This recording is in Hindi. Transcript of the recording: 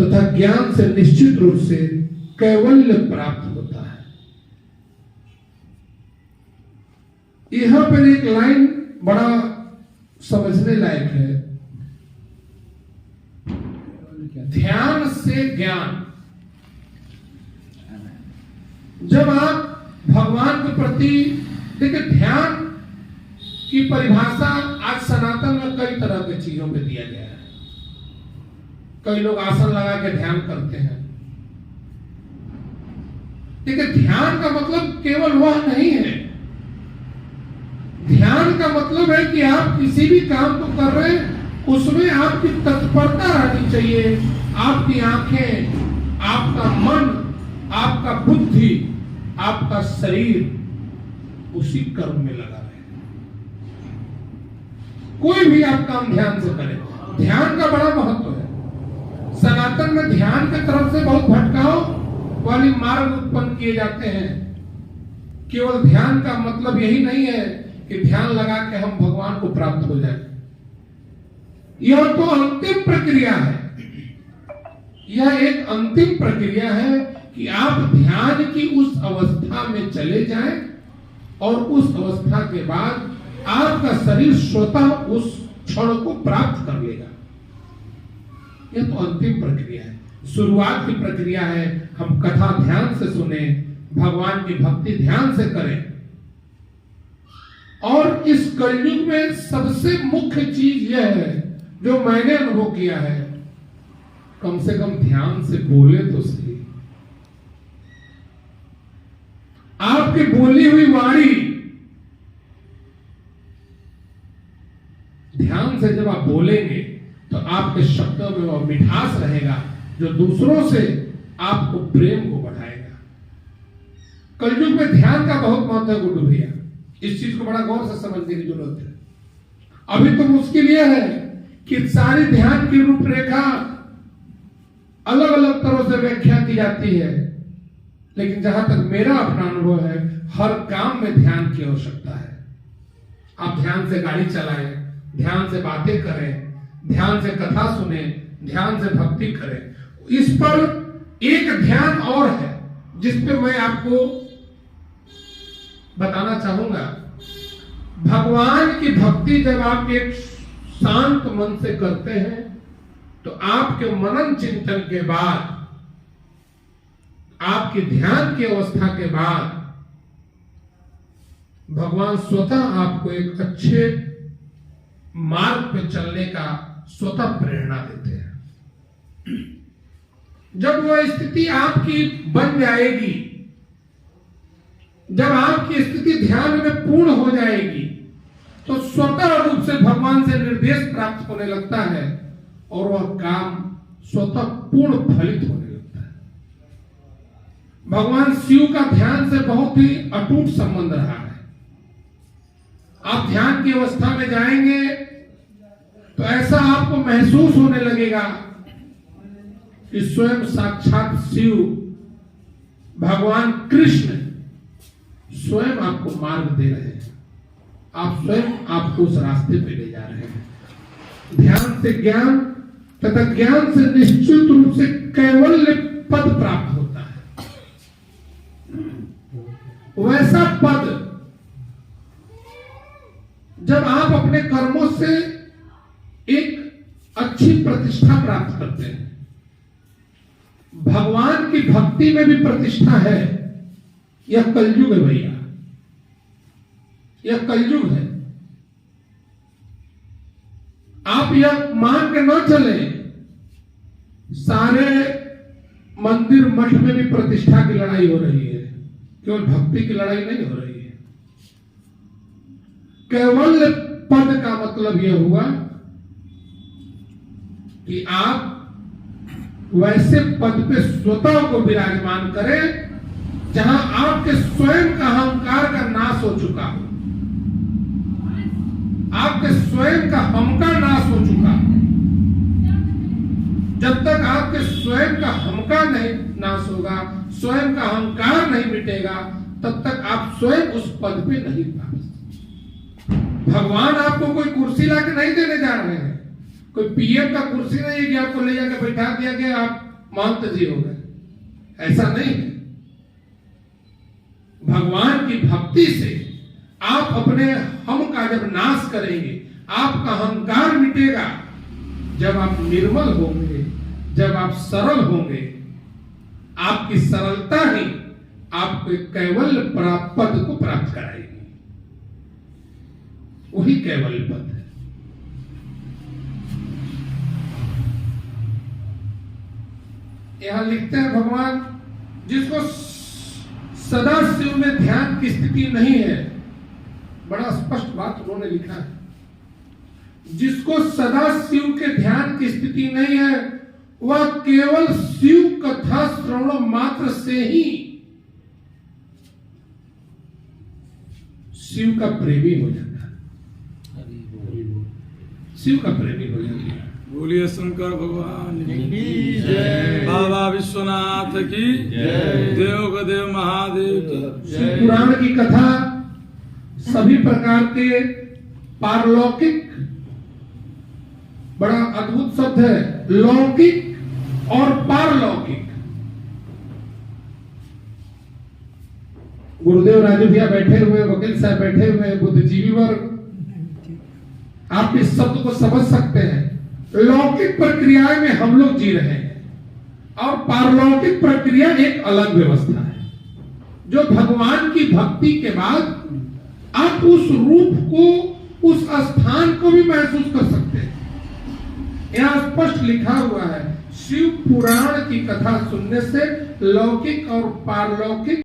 तथा ज्ञान से निश्चित रूप से कैवल्य प्राप्त होता है। यहां पर एक लाइन बड़ा समझने लायक है, ध्यान से ज्ञान। जब आप भगवान के प्रति देखिए, ध्यान की परिभाषा आज सनातन में कई तरह की चीजों पे दिया गया है। कई लोग आसन लगा के ध्यान करते हैं। देखिए, ध्यान का मतलब केवल वह नहीं है। ध्यान का मतलब है कि आप किसी भी काम को कर रहे हैं, उसमें आपकी तत्परता रहनी चाहिए। आपकी आंखें, आपका मन, आपका बुद्धि, आपका शरीर उसी कर्म में लगा रहे। कोई भी आप काम ध्यान से करें, ध्यान का बड़ा महत्व है। सनातन में ध्यान की तरफ से बहुत भटकाव वाली मार्ग उत्पन्न किए जाते हैं। केवल ध्यान का मतलब यही नहीं है कि ध्यान लगा के हम भगवान को प्राप्त हो जाए। यह तो अंतिम प्रक्रिया है। यह एक अंतिम प्रक्रिया है कि आप ध्यान की उस अवस्था में चले जाएं और उस अवस्था के बाद आपका शरीर स्वतः उस क्षण को प्राप्त कर लेगा। यह तो अंतिम प्रक्रिया है। शुरुआत की प्रक्रिया है, हम कथा ध्यान से सुने, भगवान की भक्ति ध्यान से करें। और इस कलयुग में सबसे मुख्य चीज यह है जो मैंने अनुभव किया है, कम से कम ध्यान से बोले तो सही। आपकी बोली हुई वाणी ध्यान से जब आप बोलेंगे तो आपके शब्दों में वह मिठास रहेगा जो दूसरों से आपको प्रेम को बढ़ाएगा। कलयुग में ध्यान का बहुत महत्व है गुड्डू भैया। इस चीज को बड़ा गौर से समझने की जरूरत है। अभी तो मुश्किल यह है कि सारी ध्यान की रूपरेखा अलग अलग तरह से व्याख्या की जाती है, लेकिन जहां तक मेरा अपना अनुभव है, हर काम में ध्यान की आवश्यकता है। आप ध्यान से गाड़ी चलाएं, ध्यान से बातें करें, ध्यान से कथा सुने, ध्यान से भक्ति करें। इस पर एक ध्यान और है जिस पे मैं आपको बताना चाहूंगा। भगवान की भक्ति जब आप एक शांत मन से करते हैं तो आपके मनन चिंतन के बाद, आपके ध्यान की अवस्था के बाद भगवान स्वतः आपको एक अच्छे मार्ग पे चलने का स्वतः प्रेरणा देते हैं। जब वह स्थिति आपकी बन जाएगी, जब आपकी स्थिति ध्यान में पूर्ण हो जाएगी, तो स्वतः रूप से भगवान से निर्देश प्राप्त होने लगता है और वह काम स्वतः पूर्ण फलित होने लगता है। भगवान शिव का ध्यान से बहुत ही अटूट संबंध रहा है। आप ध्यान की अवस्था में जाएंगे तो ऐसा आपको महसूस होने लगेगा कि स्वयं साक्षात शिव भगवान कृष्ण स्वयं आपको मार्ग दे रहे हैं। आप स्वयं आपको उस रास्ते पे ले जा रहे हैं। ध्यान से ज्ञान तथा ज्ञान से निश्चित रूप से कैवल्य पद प्राप्त होता है। वैसा पद जब आप अपने कर्मों से एक अच्छी प्रतिष्ठा प्राप्त करते हैं, भगवान की भक्ति में भी प्रतिष्ठा है। यह कलयुग है भैया, यह कलयुग है। आप यह मान के न चले सारे मंदिर मठ में भी प्रतिष्ठा की लड़ाई हो रही है, केवल भक्ति की लड़ाई नहीं हो रही है। कैवल्य पद का मतलब यह हुआ कि आप वैसे पद पे स्वतः को विराजमान करें जहां आपके स्वयं का अहंकार का नाश हो चुका हो, आपके स्वयं का हम का नाश हो चुका। जब तक आपके स्वयं का हम का नहीं नाश होगा, स्वयं का अहंकार नहीं मिटेगा, तब तक आप स्वयं उस पद पे नहीं पहुंच। भगवान आपको कोई कुर्सी लाके नहीं देने जा रहे हैं। कोई पीएम का कुर्सी नहीं है कि आपको ले जाकर बैठा दिया गया, आप महंत जी हो गए, ऐसा नहीं है। भगवान की भक्ति से आप अपने हम का जब नाश करेंगे, आपका अहंकार मिटेगा। जब आप निर्मल होंगे, जब आप सरल होंगे, आपकी सरलता ही आपको कैवल्य पद को प्राप्त कराएगी। वही कैवल्य पद है। यहां लिखते हैं भगवान, जिसको सदा शिव में ध्यान की स्थिति नहीं है, बड़ा स्पष्ट बात उन्होंने लिखा है, जिसको सदा शिव के ध्यान की स्थिति नहीं है, वह केवल शिव कथा श्रवण मात्र से ही शिव का प्रेमी हो जाता है, शिव का प्रेमी हो जाता है। बोलिए शंकर भगवान की जय, बाबा विश्वनाथ की जय, देव महादेव की। शिव पुराण की कथा सभी प्रकार के पारलौकिक, बड़ा अद्भुत शब्द है, लौकिक और पारलौकिक। गुरुदेव राजू भैया बैठे हुए, वकील साहब बैठे हुए, बुद्धिजीवी वर्ग, आप इस शब्द को समझ सकते हैं। लौकिक प्रक्रिया में हम लोग जी रहे हैं और पारलौकिक प्रक्रिया एक अलग व्यवस्था है, जो भगवान की भक्ति के बाद आप उस रूप को, उस स्थान को भी महसूस कर सकते हैं। यहां स्पष्ट लिखा हुआ है, शिव पुराण की कथा सुनने से लौकिक और पारलौकिक